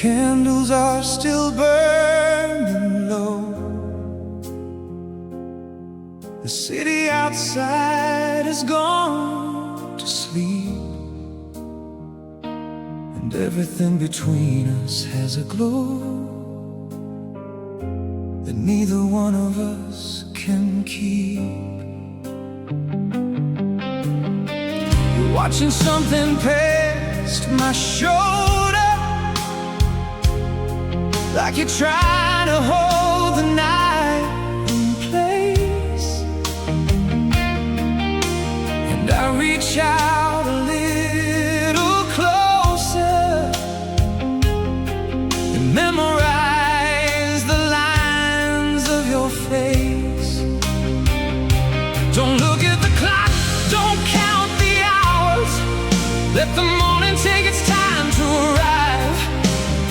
candles are still burning low. The city outside has gone to sleep, and everything between us has a glow that neither one of us can keep. You're watching something past my shoulder, like you're trying to hold the night in place. And I reach out a little closer and memorize the lines of your face. Don't look at the clock, don't count the hours. Let the morning take its time to arrive.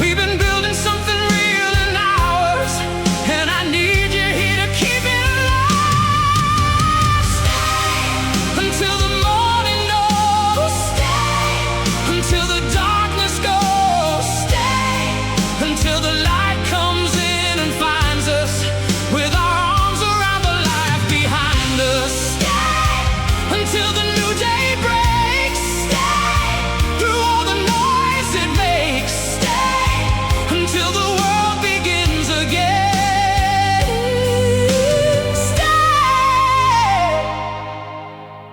We've been building something real in hours, and I need you here to keep it alive. Stay until the morning knows. Stay until the darkness goes. Stay until the light comes in and finds us with our arms around the life behind us. Stay until the new day breaks. Stay through all the noise it makes. Stay until the world begins again.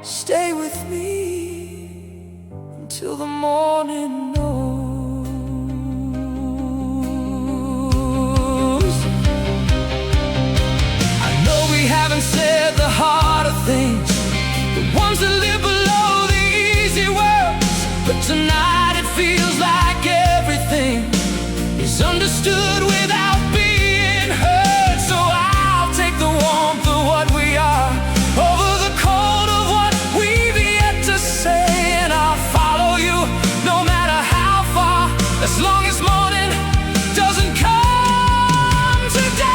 Stay with me until the morning knows. I know we haven't said the harder things, the ones that live below the easy words, but tonight it feels like everything is understood without being heard. So I'll take the warmth of what we are over the cold of what we've yet to say, and I'll follow you no matter how far, as long as morning doesn't come today.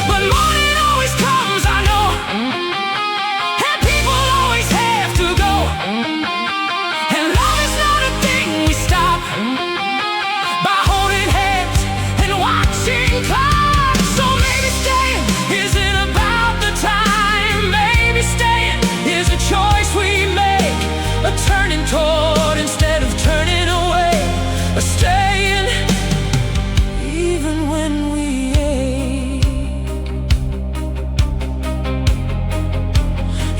But morning always comes, I know, and people always have to go, and love is not a thing we stop by holding hands and watching clocks. So maybe staying isn't about the time. Maybe staying is a choice we make, a turning toward instead of turning away, a staying even when we ache,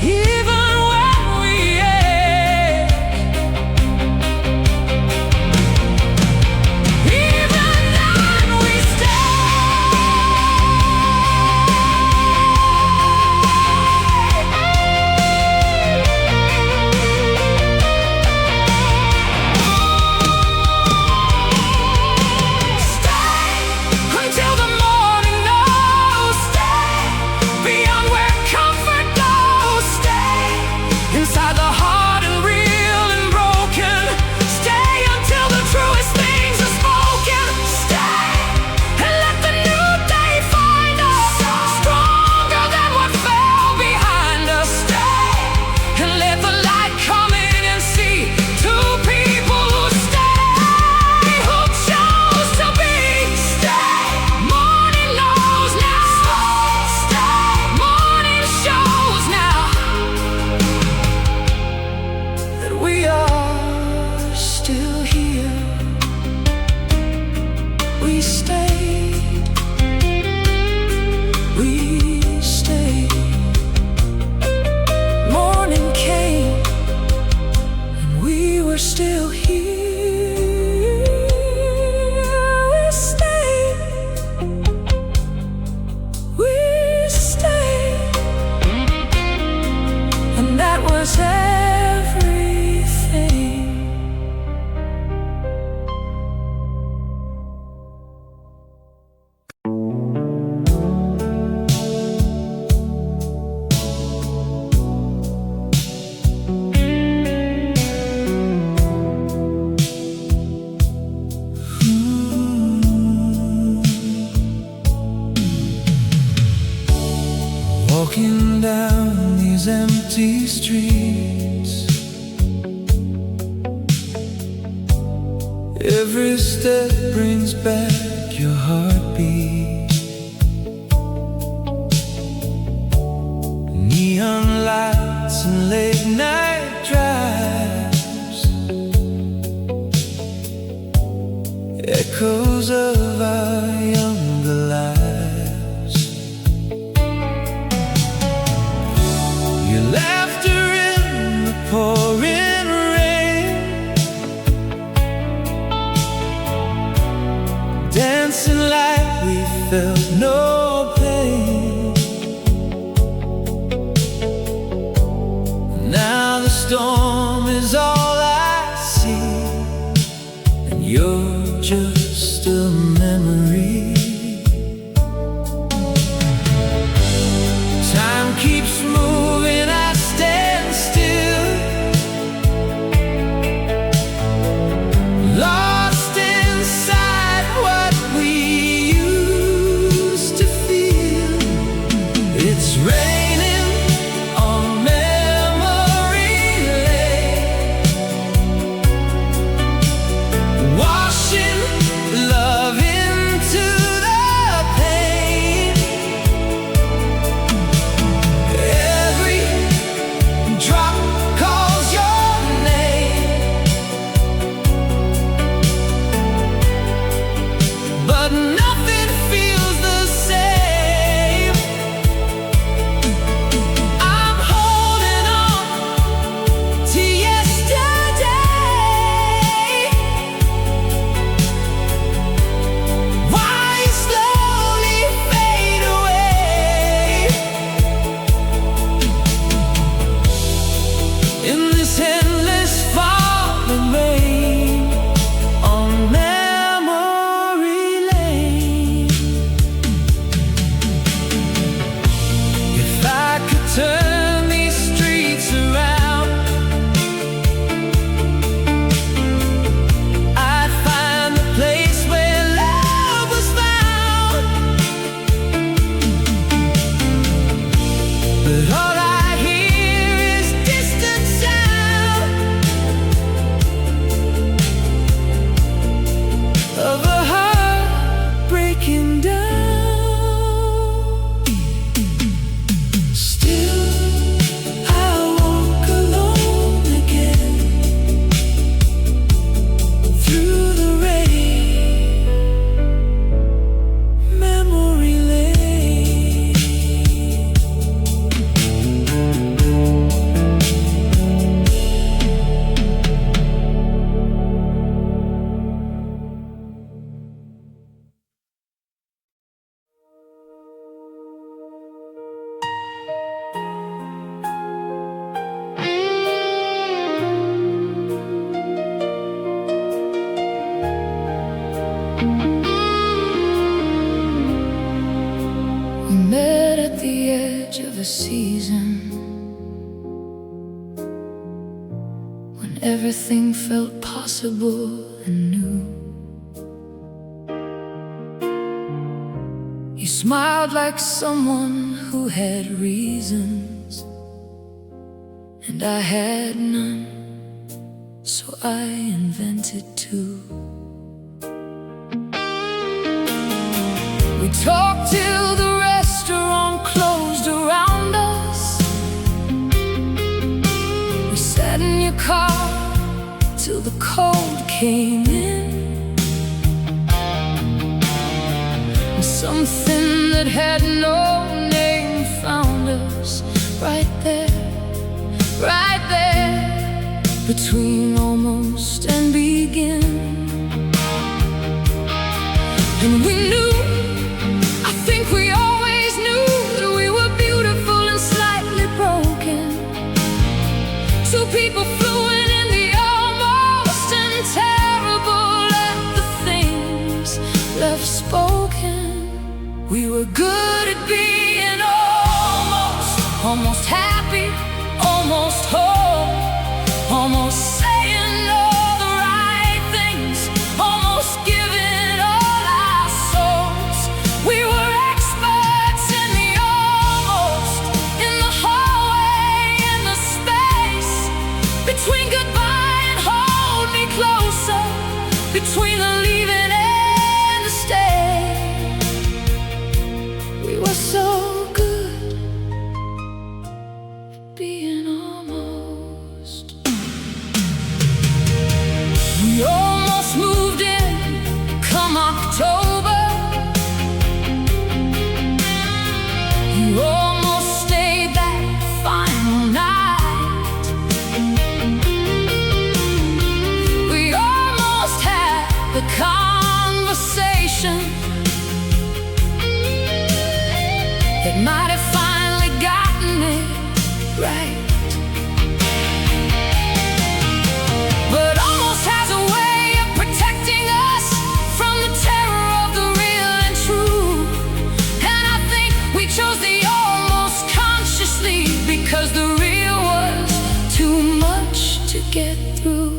even when we ache, even then we stay until the morning knows. Stay beyond where comfort goes. Stay inside the heart and real and broken. Stay until the truest things are spoken. Stay and let the new day find us stronger than what fell behind us. Stay and let the light come in and see two people who stay, who chose to be. Stay. Morning knows now. Stay. Morning shows now that we are still here. We stayed. We stayed. Morning came and we were still here. We stayed. We stayed. And that was everything. these streets. Every step brings back your heartbeat. Neon lights and late night drives, echoes of our younger lives. Your laughter in the pouring rain, dancing like we felt no pain. Now the storm is all I see, and you're just a memory. Time keeps moving, I stand still, lost inside what we used to feel. It's raining on memory lane, washing love into the pain. Every drop calls your name, but nothing feels the same. I'm holding on to yesterday, why you slowly fade away. In this endless falling rain on memory lane. If I could turn these streets around, I'd find the place where love was found. But all I hear is distant sound of a heart breaking down. Still, I walk alone again through the rain, memory lane. We met at the edge of a season when everything felt possible and new. You smiled like someone who had reasons, and I had none, so I invented two. We talked till the restaurant closed around us. We sat in your car till the cold came in. And something that had no name found us right there, between almost and begin. And we knew, I think we always knew, that we were beautiful and slightly broken. Two people fluent in the almost and terrible at the things left spoken. We were good at being almost happy, almost whole, almost saying all the right things, almost giving all our souls. We were experts in the almost, in the hallway, in the between goodbye and hold me closer, between the leaving and the stay. We were so good at being almost. We almost moved in come October. You almost stayed that final night. We almost had the conversation that might have finally gotten it right. But almost has a way of protecting us from the terror of the real and true. And I think we chose the almost consciously, because the real was too much to get through.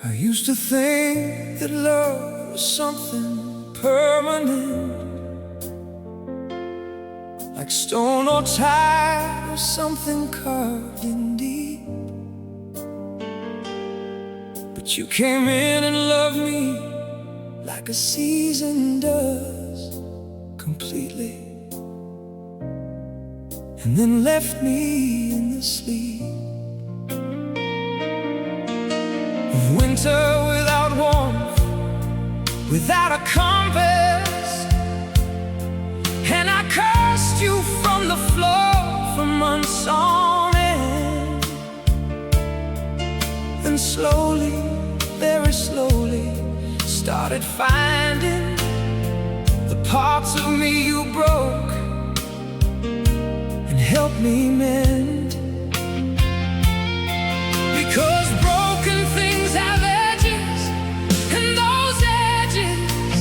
I used to think that love was something permanent, like stone or tile or something carved in deep. But you came in and loved me like a season does, completely, and then left me in the sleep of winter without warmth, without a compass. And I cursed you from the floor for months on end. then slowly, very slowly, started finding the parts of me you broke and helped me mend. Because broken things have edges, and those edges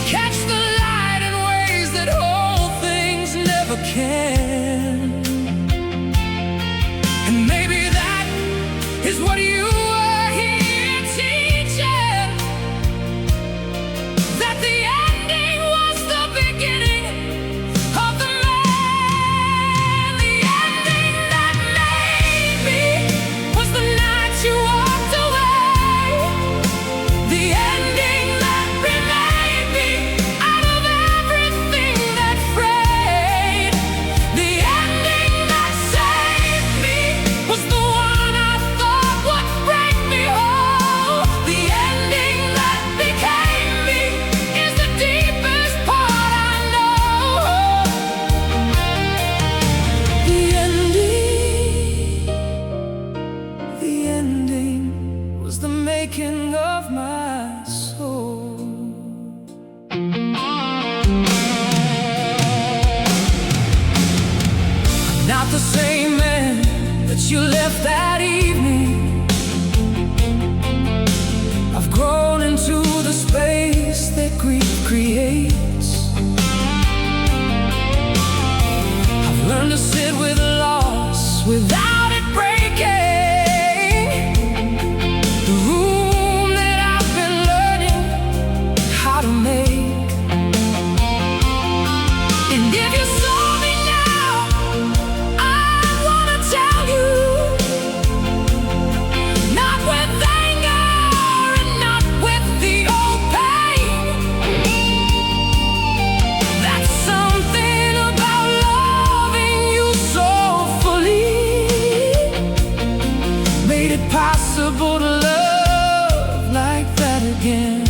catch the light in ways that whole things never can. And maybe that is what you were here teaching, that the ending was the beginning of the man. The ending that made me was the night you walked away. The ending that remade me out of everything that frayed. The ending that saved me was the one I thought would break me whole. The ending that became me is the deepest part I know. The ending was the making of my soul. Not the same man that you left that evening. I've grown into the space that grief creates. I've learned to sit with loss without it breaking the room that I've been learning how to make. And if you saw me now, I wanna tell you, not with anger and not with the old pain. That's something about loving you so fully, made it possible to love like that again.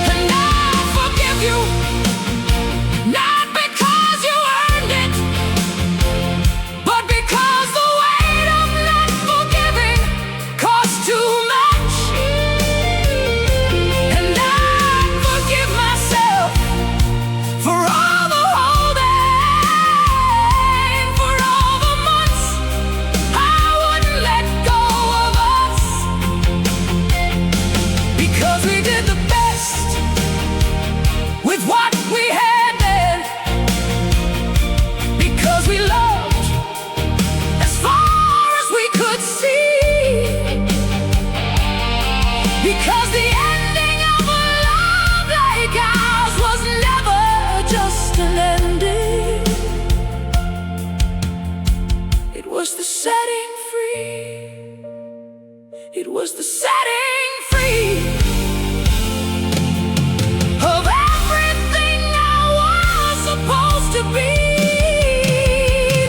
And I'll forgive you, not because you earned it, but because the weight of not forgiving costs too much. And I forgive myself for all the holding, for all the months I wouldn't let go of us. Because we did the best with what we had then. Because we loved as far as we could see. Because the ending of a love like ours was never just an ending. It was the setting free. It was the setting free of everything I was supposed to be.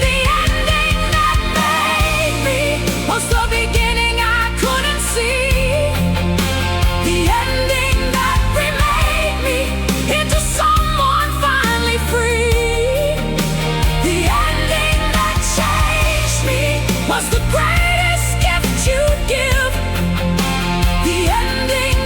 The ending that made me was the beginning I couldn't see. The ending that remade me into someone finally free. The ending that changed me was the greatest gift you'd give. The ending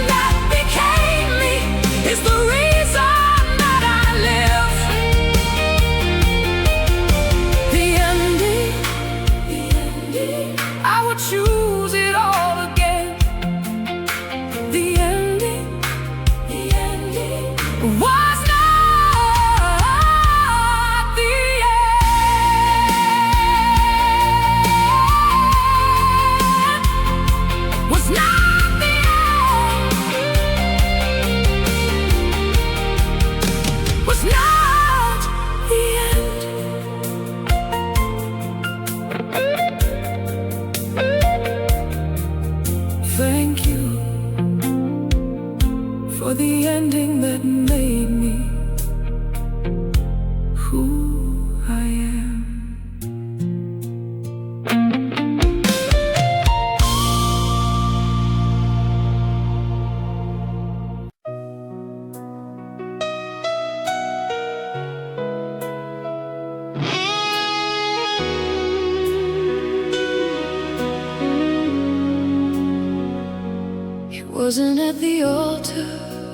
wasn't at the altar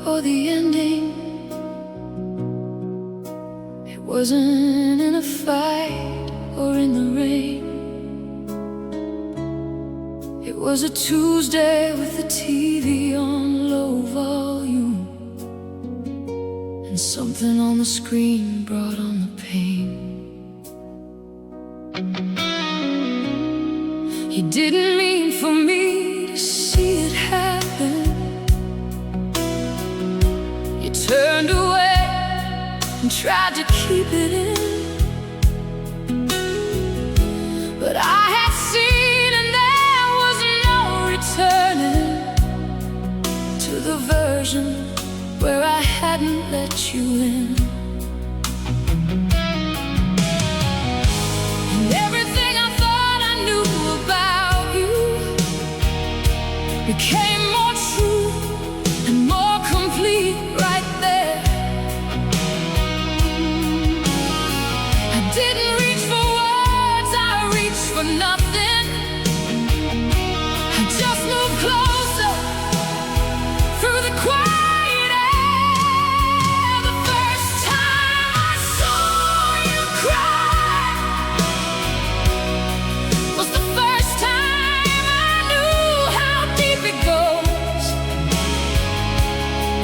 or the ending. It wasn't in a fight or in the rain. It was a Tuesday with the TV on low volume, and something on the screen brought on the pain. You didn't mean for me to see it happen. You turned away and tried to keep it in, but I had seen and there was no returning to the version where I hadn't let you in. And everything I thought I knew about you became more true and more complete right there. I didn't reach for words, I reached for nothing. I just moved closer through the quiet air. The first time I saw you cry was the first time I knew how deep it goes.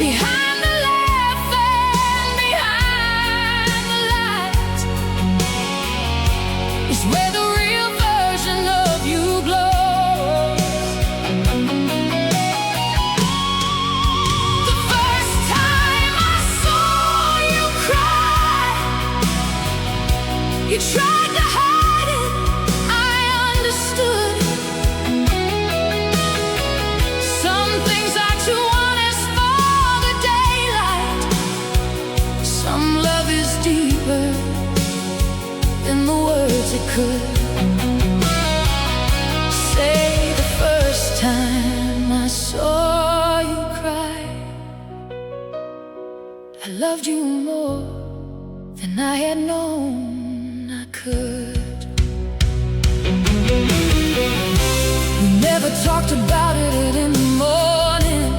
Behind the laugh and behind the light is where the real version of you glows. The first time I saw you cry, you tried to hide it, I understood. Some things are too honest for the daylight. Some love is deeper than the words it could say. The first time I saw you cry, I loved you more than I had known I could. We never talked about it in the morning.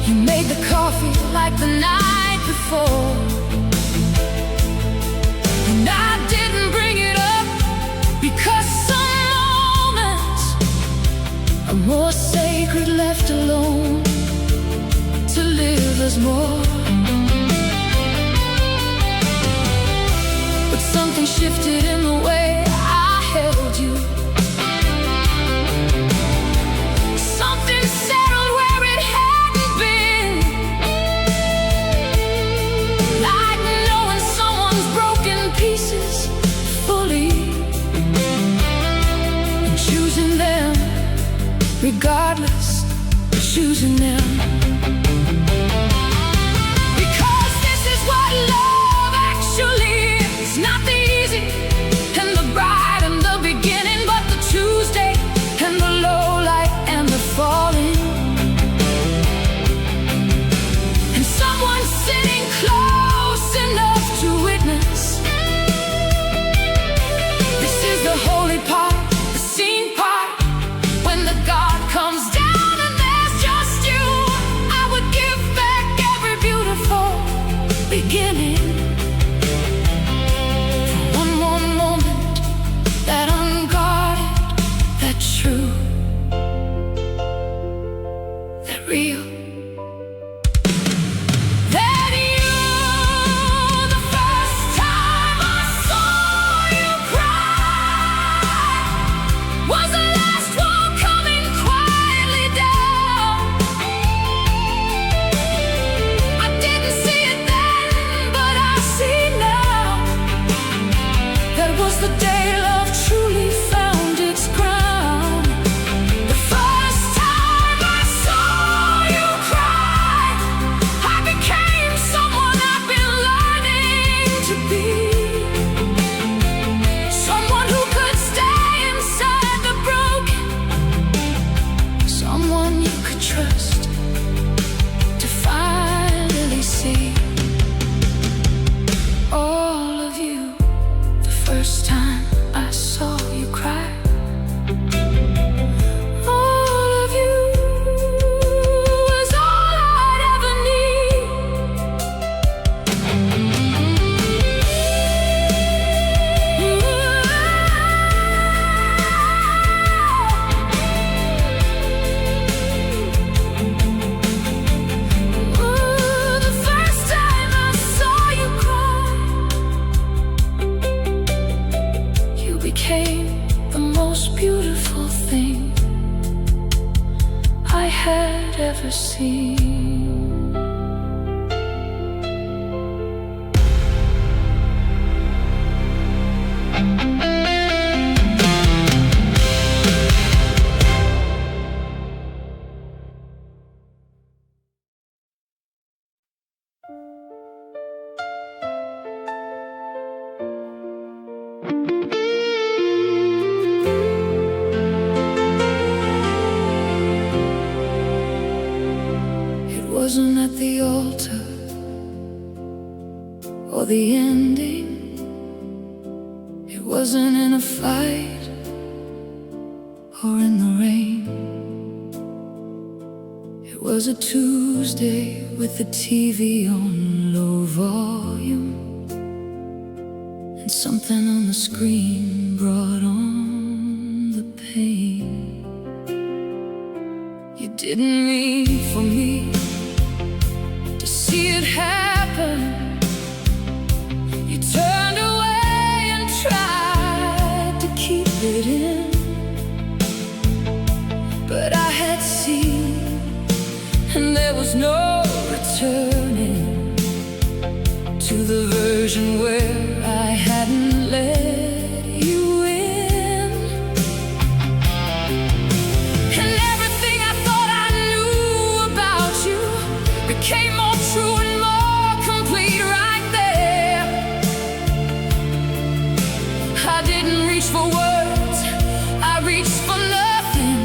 You made the coffee like the night before, and I didn't bring it up because some moments are more sacred left alone to live as more. But something shifted in the way I held you. Something settled where it hadn't been, like knowing someone's broken pieces fully and choosing them, regardless, choosing them. Because this is what love actually is. Not the easy and the bright and the beginning, but the Tuesday and the low light and the falling. And someone sitting close enough to witness. This is the holy part, the scene part, when the God comes down and there's just you. I would give back every beautiful beginning for one more moment, that unguarded, that true, that real. That you, the first time I saw you cry, was the last one coming quietly down. I didn't see it then, but I see now. That was the day love truly found its ground. The first time I saw you cry, I became someone I've been learning to be. Someone who could stay inside the broken. Someone you could trust to finally see all of you. The first time I saw you cry ever seen. It wasn't at the altar or the ending. It wasn't in a fight or in the rain. It was a Tuesday with the TV on low volume, and something on the screen brought on the pain. You didn't mean for me to see it happen. You turned away and tried to keep it in, but I had seen, and there was no returning to the version where I hadn't let you in. And everything I thought I knew about you became more true and more complete right there. I didn't reach for words, I reached for nothing.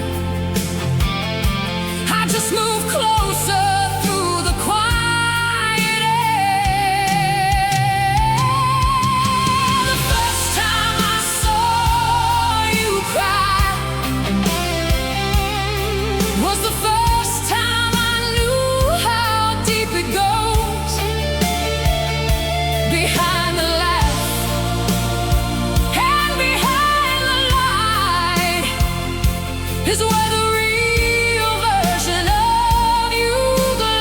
I just moved closer through the quiet air. The first time I saw you cry was the first time I knew how deep it goes. Behind the laugh and behind the light is where the real version of you glows.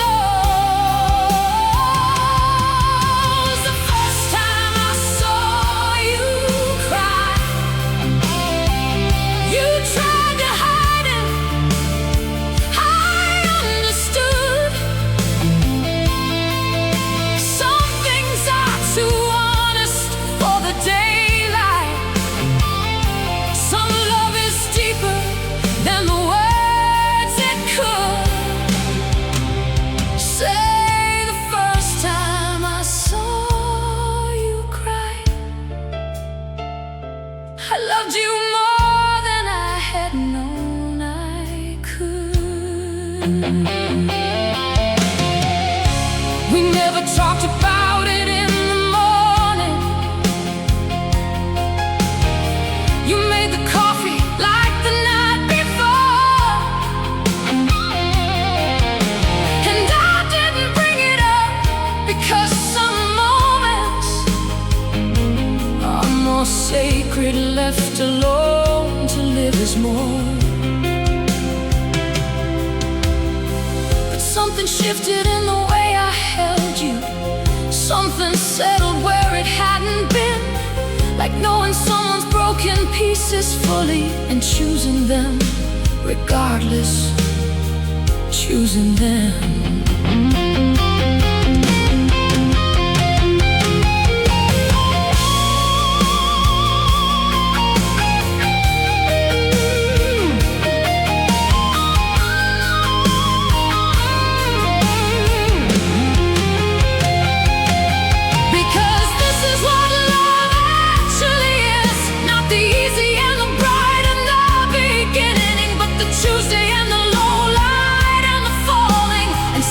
The first time I saw you cry, you tried to hide it. I understood. Some things are too honest for the daylight. Some love is deeper than the words it could say. The first time I saw you cry, I loved you more than I had known I could. We never talked about it in the morning. You made the coffee like the night before, and I didn't bring it up because some moments are more sacred left alone. To live is more. But something shifted in the way I held you. Something settled where it hadn't been, like knowing someone's broken pieces fully and choosing them regardless, choosing them. Because this is what love actually is. Not the easy and the bright and the beginning, but the Tuesday and the low light and the falling, and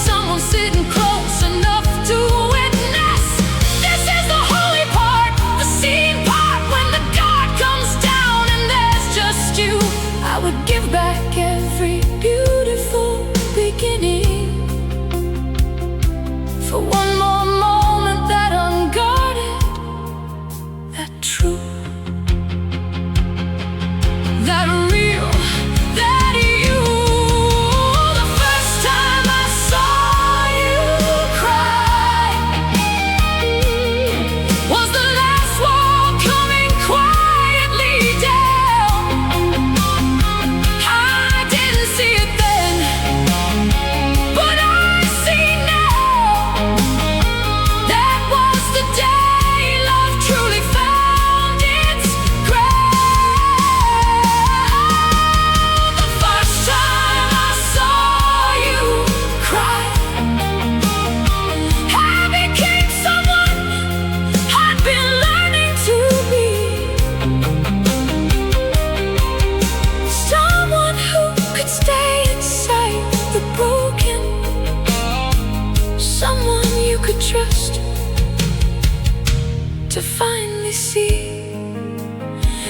to finally see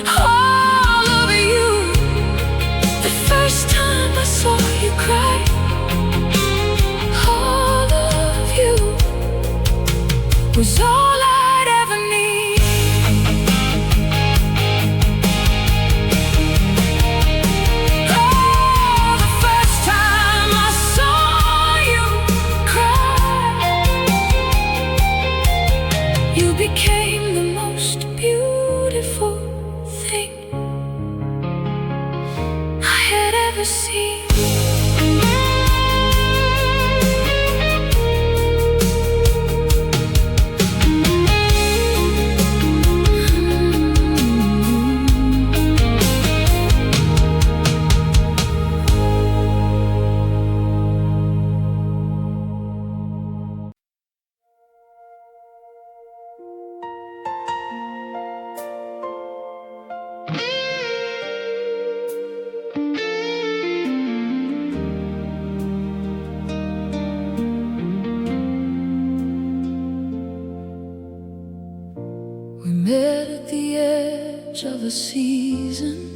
all of you. The first time I saw you cry, all of you was all I'd ever need. Oh, the first time I saw you cry, you became the most beautiful thing I had ever seen. We met at the edge of a season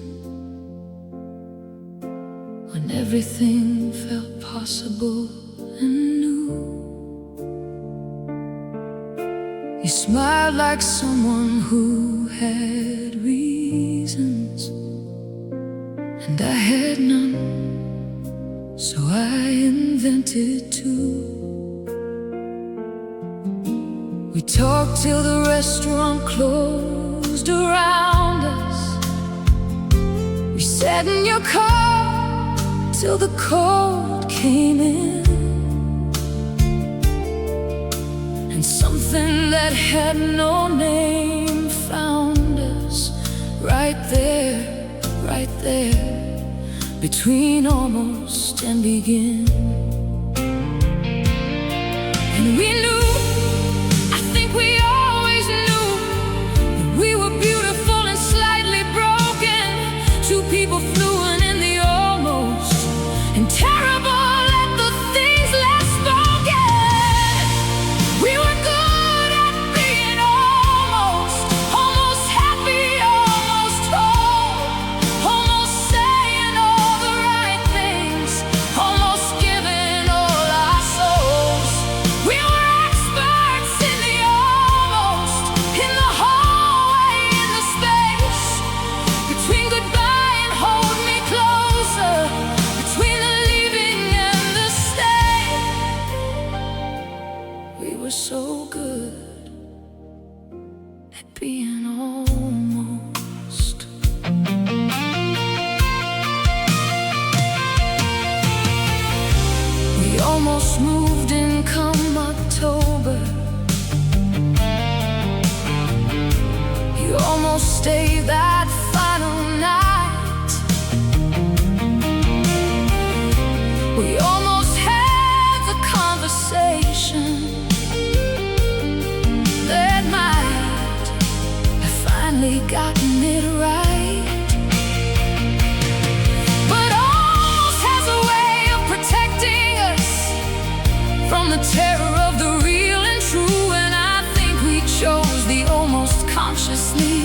when everything felt possible and new. You smiled like someone who had reasons, and I had none, so I invented two. We talked till the restaurant closed around us. We sat in your car till the cold came in, and something that had no name found us right there, between almost and begin. And we knew, we always knew, that we were beautiful and slightly broken. Two people fluent in the almost, and terrible at the things less spoken. We were good at being almost happy, almost whole, almost saying all the right things, almost giving all our souls. We were experts in the in the hallway, in the space between goodbye and hold me closer, between the leaving and the stay. We were so good at being almost. We almost moved in come October. You almost stayed that final night. We almost had the conversation that might have finally gotten it right. But almost has a way of protecting us from the terror of the real and true. And I think we chose the almost consciously,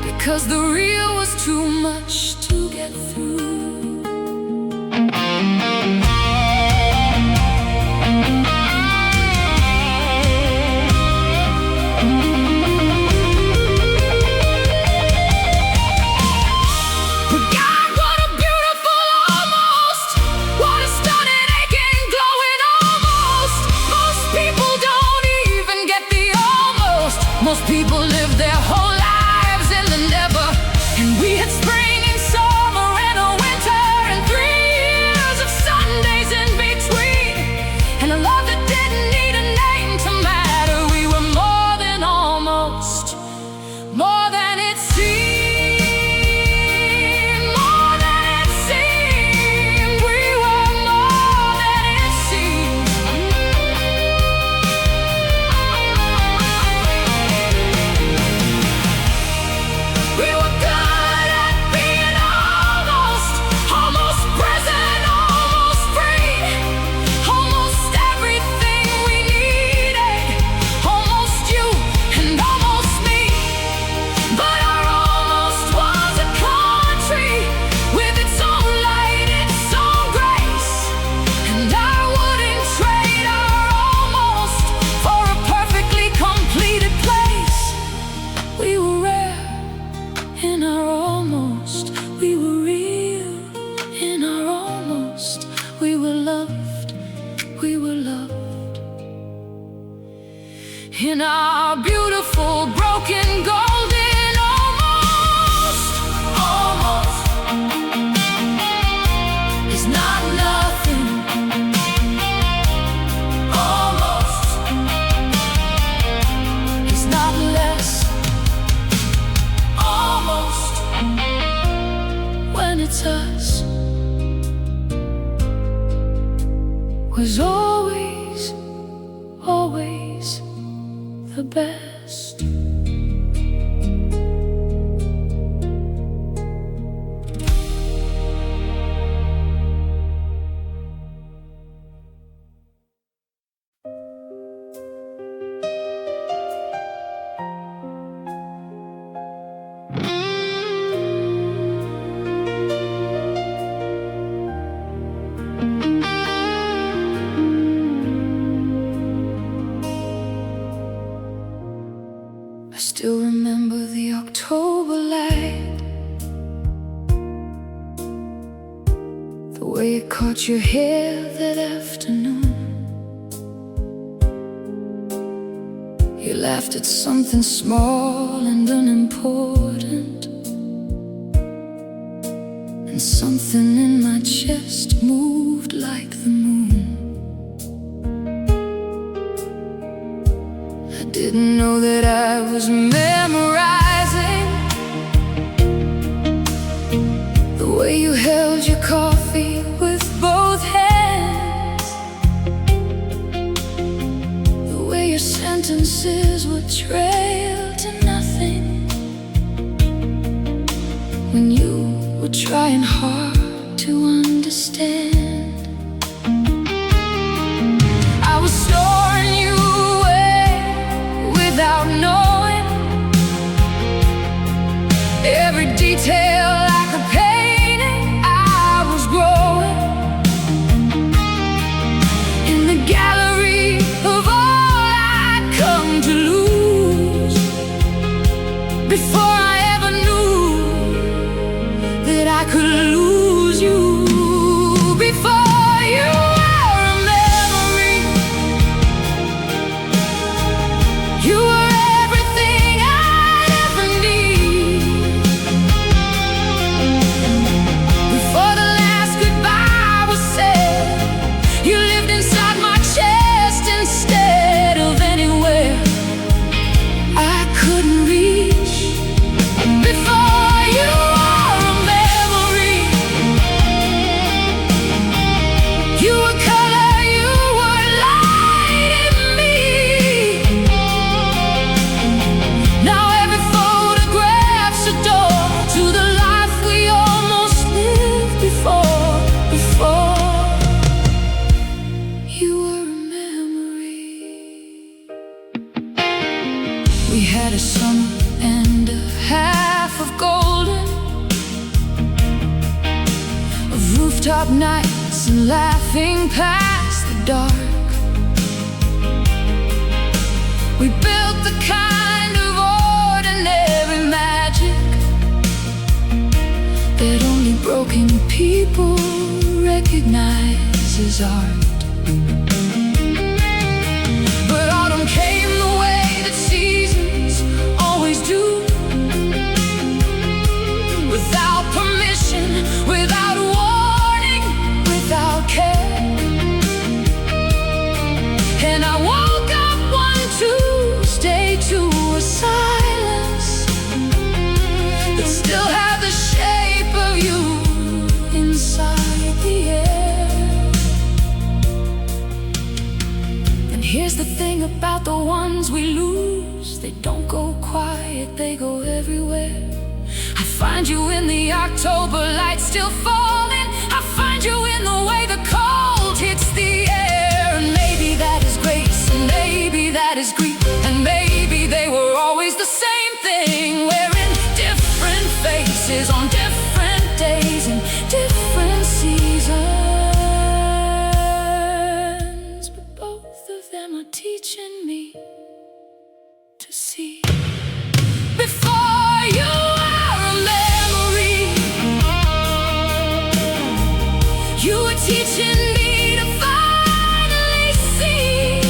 because the real was too much to get through. God, what a beautiful almost, what a stunning, aching, glowing almost. Most people don't even get the almost. Most people live their whole lives in the never. And we had spring and summer and a winter and 3 years of Sundays in between, and a love that didn't need a name to matter. We were more than almost, more than it seemed, more than it seemed. We were more than it seemed. We best. I still remember the October light, the way it caught your hair that afternoon. You laughed at something small and unimportant, and something in my chest moved like the moon. I didn't know that I was memorizing the way you held your coffee with both hands, the way your sentences would trail to nothing when you were trying hard to understand. I was storing you without knowing every detail like a painting. I was growing in the gallery of all I'd come to lose before I ever knew that I could lose you. Before you were a memory, you were everything I'd ever need. Before the last goodbye was said, you lived inside my chest instead of anywhere I couldn't reach. Before you were a memory, you were color, you were light in me. Now every photograph's a door to the life we almost lived before. Before you were a memory. We had a summer and a half of golden, of rooftop nights and laughing past the dark. We built the kind of ordinary magic that only broken people recognize as art. But autumn came the way that seasons always do, without permission, without warning, without care. And I woke up one Tuesday to a silence that still had the shape of you inside the air. And here's the thing about the ones we lose: they don't go quiet, they go everywhere. I find you in the October light still falling. I find you in the way the cold hits the air. And maybe that is grace, and maybe that is grief, and maybe they were always the same thing, wearing different faces on different days in different seasons. But both of them are teaching me to see. Before you were a memory, you were teaching me to finally see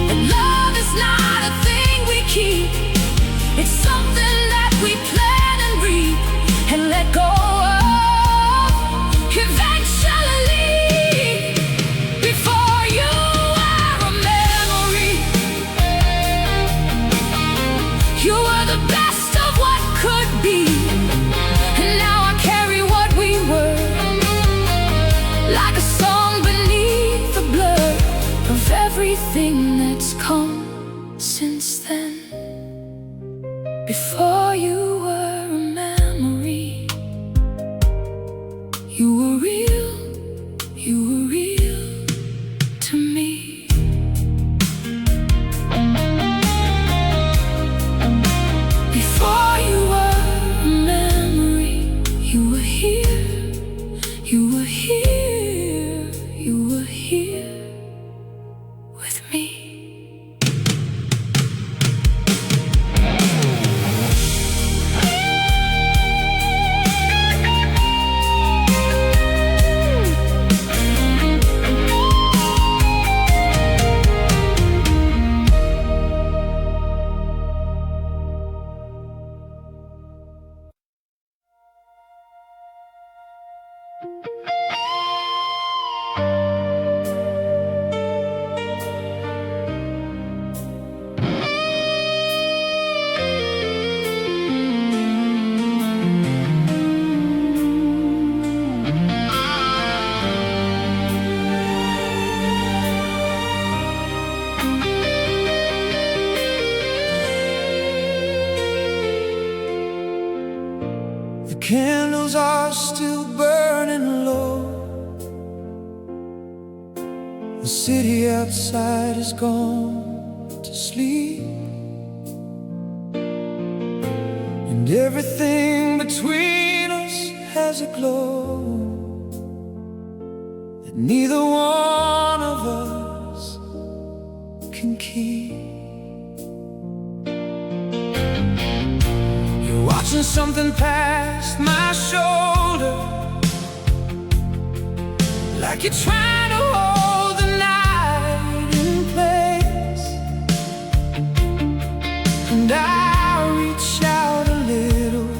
that love is not a thing we keep. It's something that we plan and reap and let go of eventually. Before you were a memory, you were the best of what could be. And now I carry what we were, like a song beneath the blur of everything that's come Before you were a memory, you were real, you were real to me. Before you were a memory, you were here, you were here, you were here with me. The candles are still burning low. The city outside has gone to sleep, and everything between us has a glow that neither one of us can keep. You're watching something past my shoulder, like you're trying to hold the night in place. And I reach out a little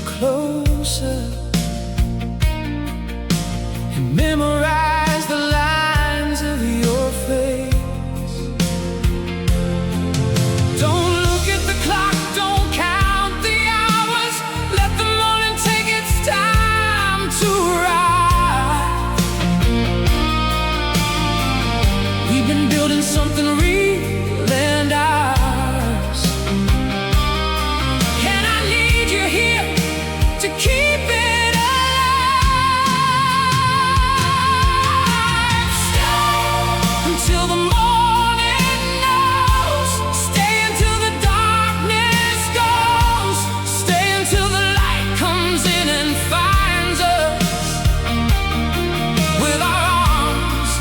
closer and memorize the lines of your face. Don't look at the clock, don't count the hours. Let the morning take its time to arrive. We've been building something real and ours, and I need you here to keep it alive. Stay until the morning knows. Stay until the darkness goes. Stay until the light comes in and finds us, with our arms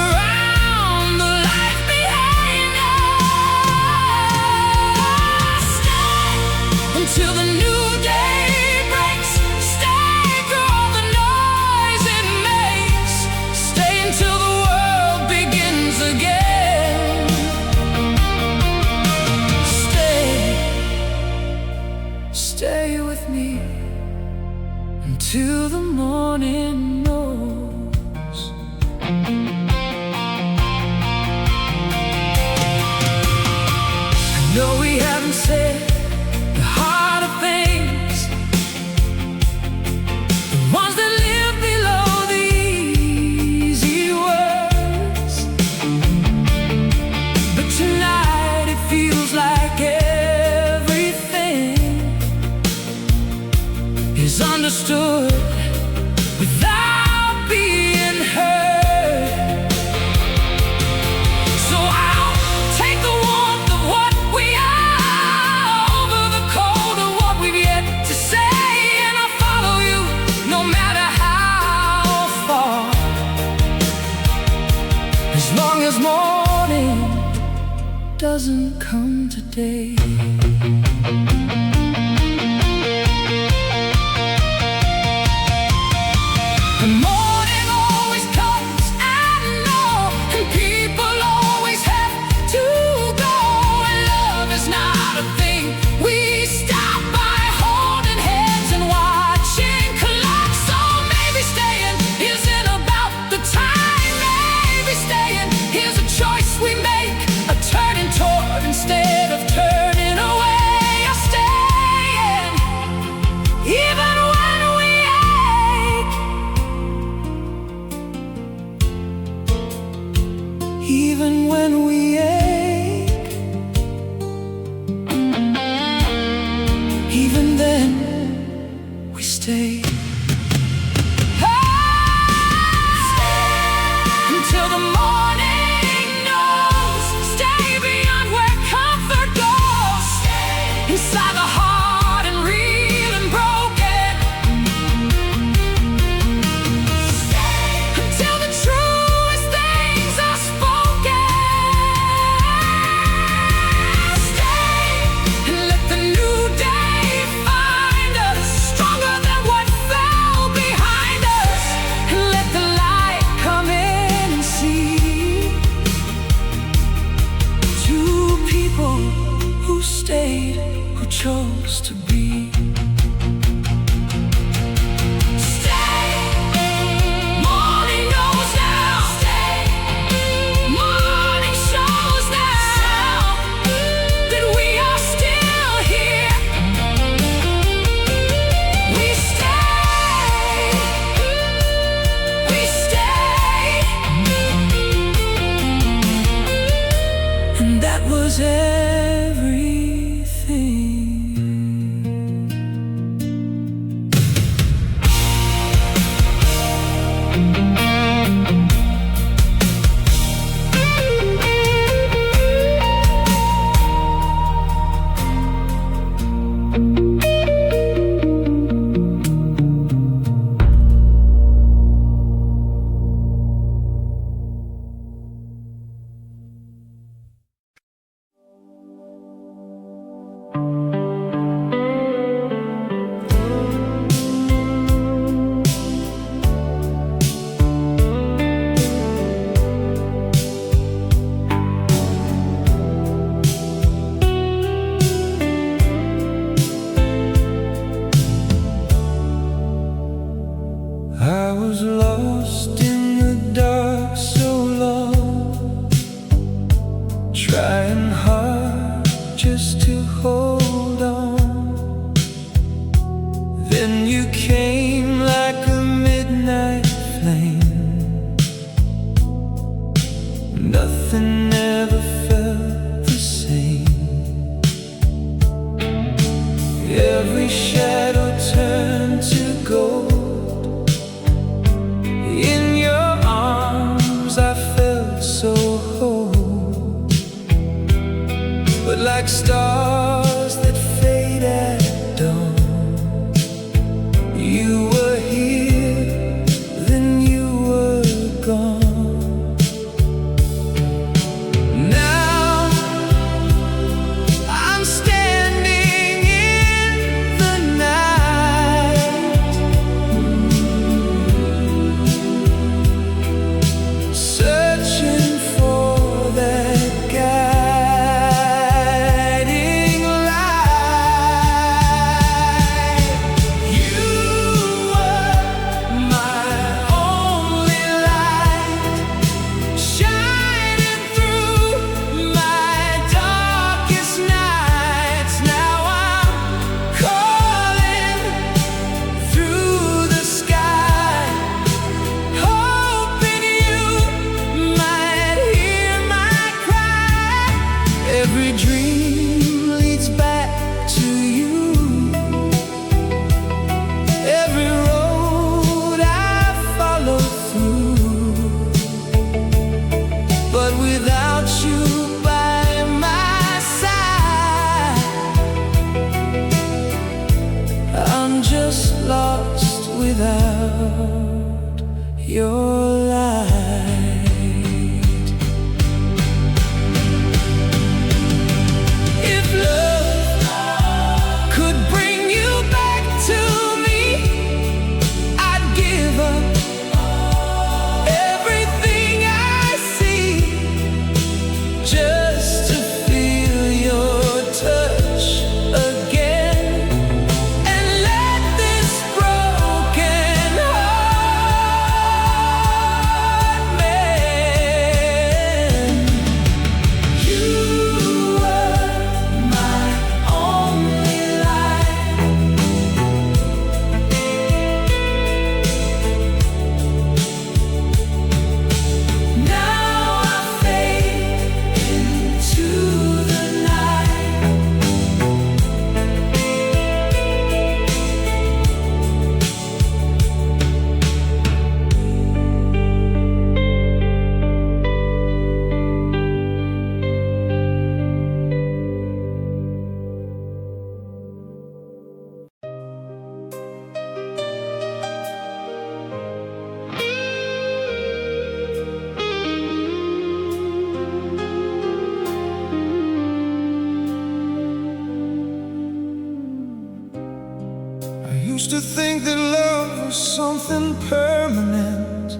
around the life behind us. Stay until the new day breaks. Stay through all the noise it makes. Stay until the world begins again. Stay with me until the morning knows. I know we haven't said the harder things, the ones that live below the easy words. But tonight it feels like everything is understood without being heard. So I'll take the warmth of what we are over the cold of what we've yet to say, and I'll follow you no matter how far, as long as morning doesn't come today. The morning always comes, I know, and people always have to go, and love is not a thing we stop by holding hands and watching clocks. So maybe staying isn't about the time. Maybe staying is a choice we make, a turning toward instead of turning away. I'll stay chose to be. That was everything. I was lost in the dark so long, trying hard just to hold on. Then you came like a midnight flame. Nothing ever felt the same. Every shadow turned to gold. In your arms I felt so whole, but like stars that fade at dawn, you were here, then you were gone. Now I'm standing in the night, searching for that guiding light. You were my only light, shining through my darkest nights. Now I'm calling through the sky, hoping you might hear my cry. Every dream leads back to you, every road I follow through. But without you by my side, I'm just lost without your light. If love could bring you back to me, I'd give up everything I see just to feel your touch again, and let this broken heart mend. You were my only light. Now I fade into the night. I used to think that love was something permanent,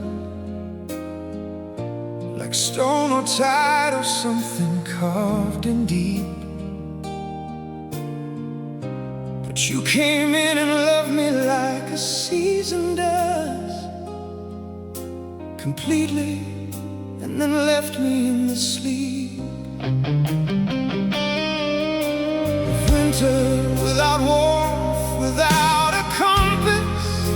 like stone or tide or something carved in deep. you came in and loved me like a season does, completely, and then left me in the sleep of winter, without warmth, without a compass.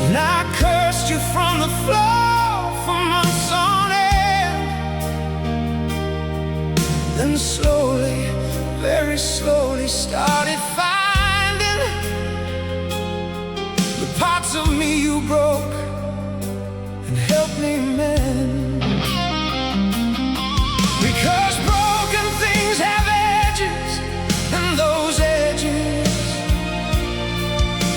And I cursed you from the floor for months on end. Then slowly, very slowly, started finding the parts of me you broke and helped me mend. Because broken things have edges, and those edges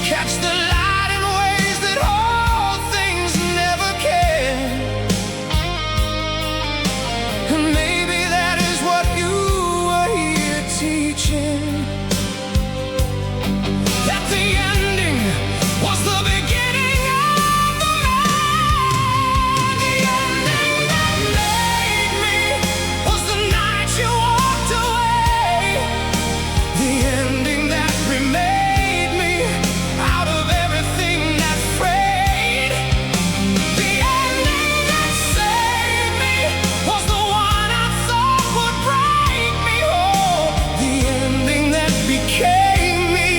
catch the light in ways that all things never can. And maybe that is what you were here teaching, that the ending was the beginning of the man. The ending that made me was the night you walked away. The ending that remade me out of everything that frayed. The ending that saved me was the one I thought would break me whole. The ending that became me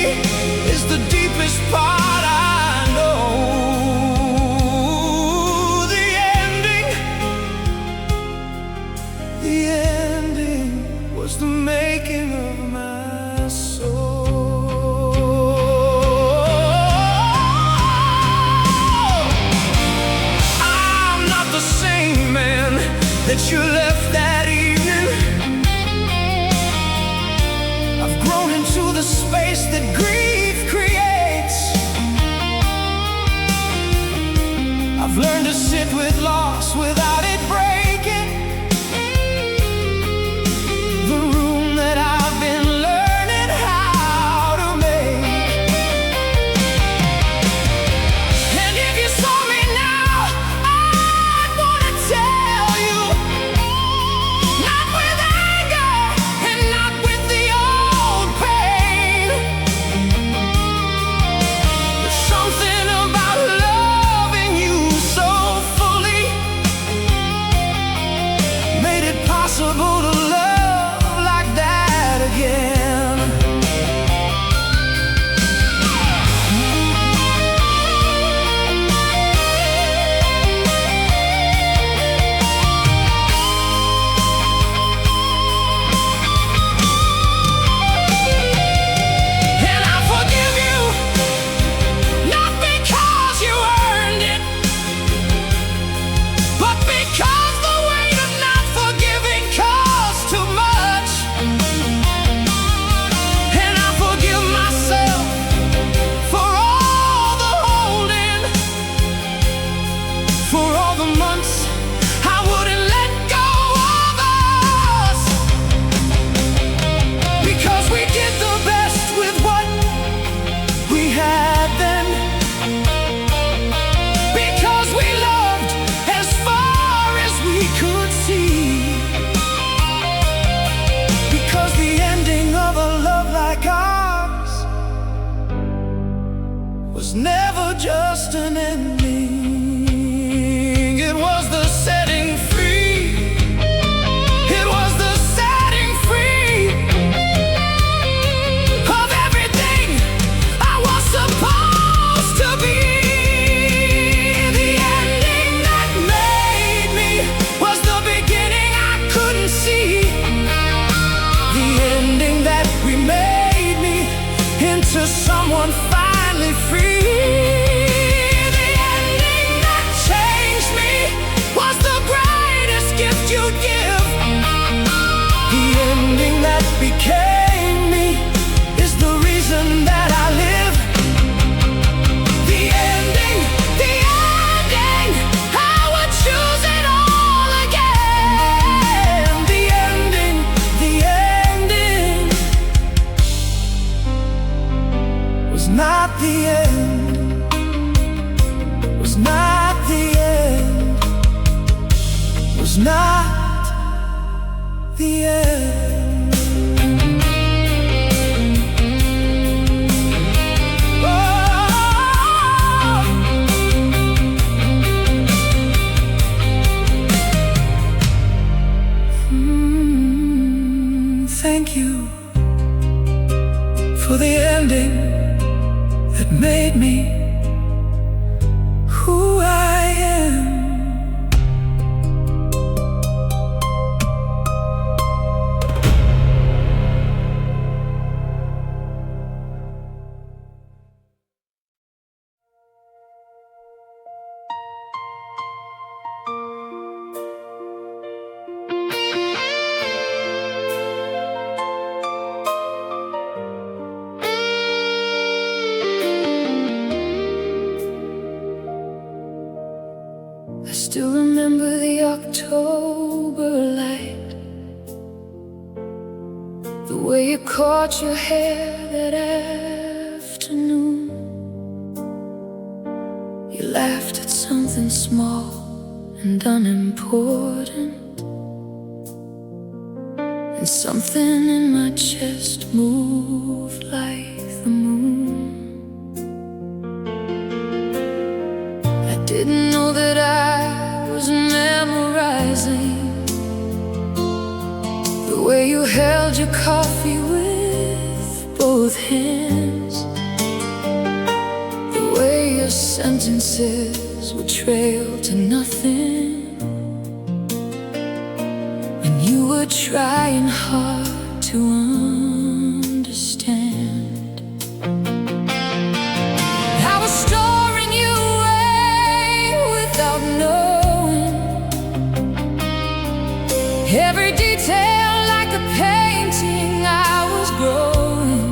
is the deepest part I know. The ending was the making of my soul. I'm not the same man that you left that evening. I've grown into the space that grief creates. I've learned to sit with loss without it breaking the room that I've been learning how to make. And if you saw me now, I'd wanna tell you, not with anger and not with the old pain. There's something about loving you so fully, made it possible to love like that again. And I forgive you, not because you earned it, but because the weight of not forgiving costs too much. And I forgive myself for all the holding, for all the months I wouldn't let go of us, because we did the best with what we had then, because we loved as far as we could see, because the ending of a love like ours was never just an ending. It was the setting free. It was the setting free of everything I was supposed to be. The ending that made me was the beginning I couldn't see. The ending that remade me into someone finally free. The ending that changed me was the greatest gift you'd give. The ending that became me is the reason that I live. The ending, I would choose it all again. The ending was not the end, was not the end, was not the end. thank you for the ending that made me who I am. I still remember the October light, the way you caught your hair that afternoon. You laughed at something small and unimportant, and something in my chest moved like the moon. I didn't know that I was memorizing the way you held your coffee with both hands, the way your sentences would trail to nothing, and you were trying hard to understand. I was storing you away without knowing every detail like a painting. I was growing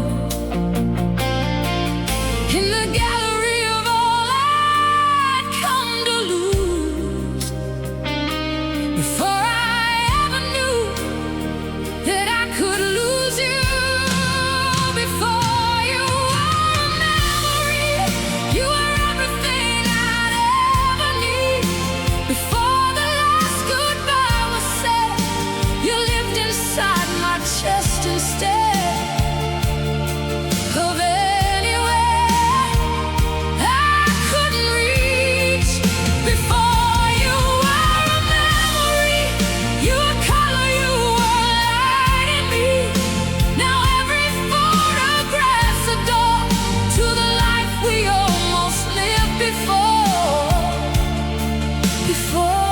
in the gallery of all I'd come to lose before I ever knew that I could lose you. Before you were a memory, you were everything I'd ever need. Before the last goodbye was said, you lived inside my chest instead of anywhere I couldn't reach. Before you were a memory, you were color, you were light in me. Now every photograph's a door to the life we almost lived before. Before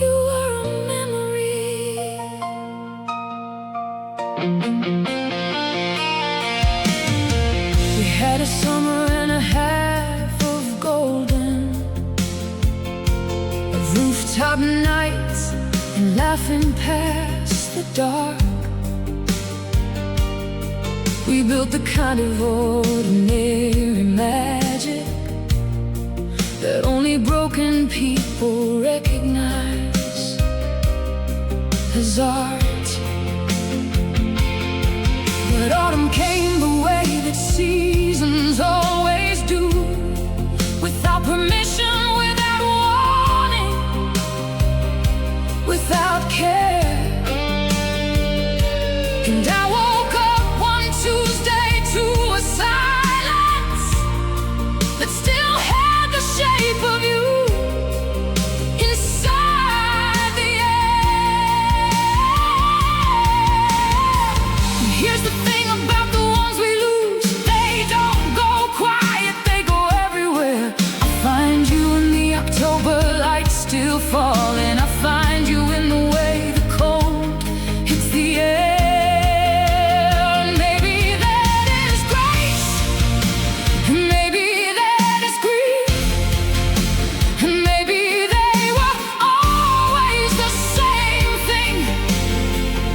you were a memory. We had a summer and a half of golden, of rooftop nights and laughing past the dark. We built the kind of ordinary magic that only broken people recognize as art. But autumn came the way that seasons always do, without permission, without warning, without care. And I woke up one Tuesday to a silence that still had the shape of you inside the air. And here's the thing about the ones we lose: they don't go quiet, they go everywhere. I find you in the October light still falling. I find you in the way the cold hits the air. And maybe that is grace, and maybe that is grief, and maybe they were always the same thing,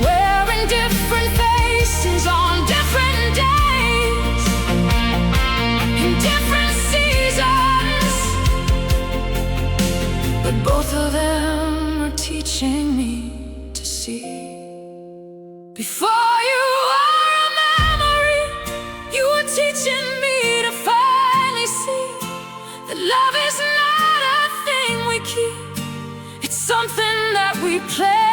wearing different faces on different days, in different seasons. But both of them are teaching me to see. Before you were a memory, you were teaching me to finally see that love is not a thing we keep, it's something that we play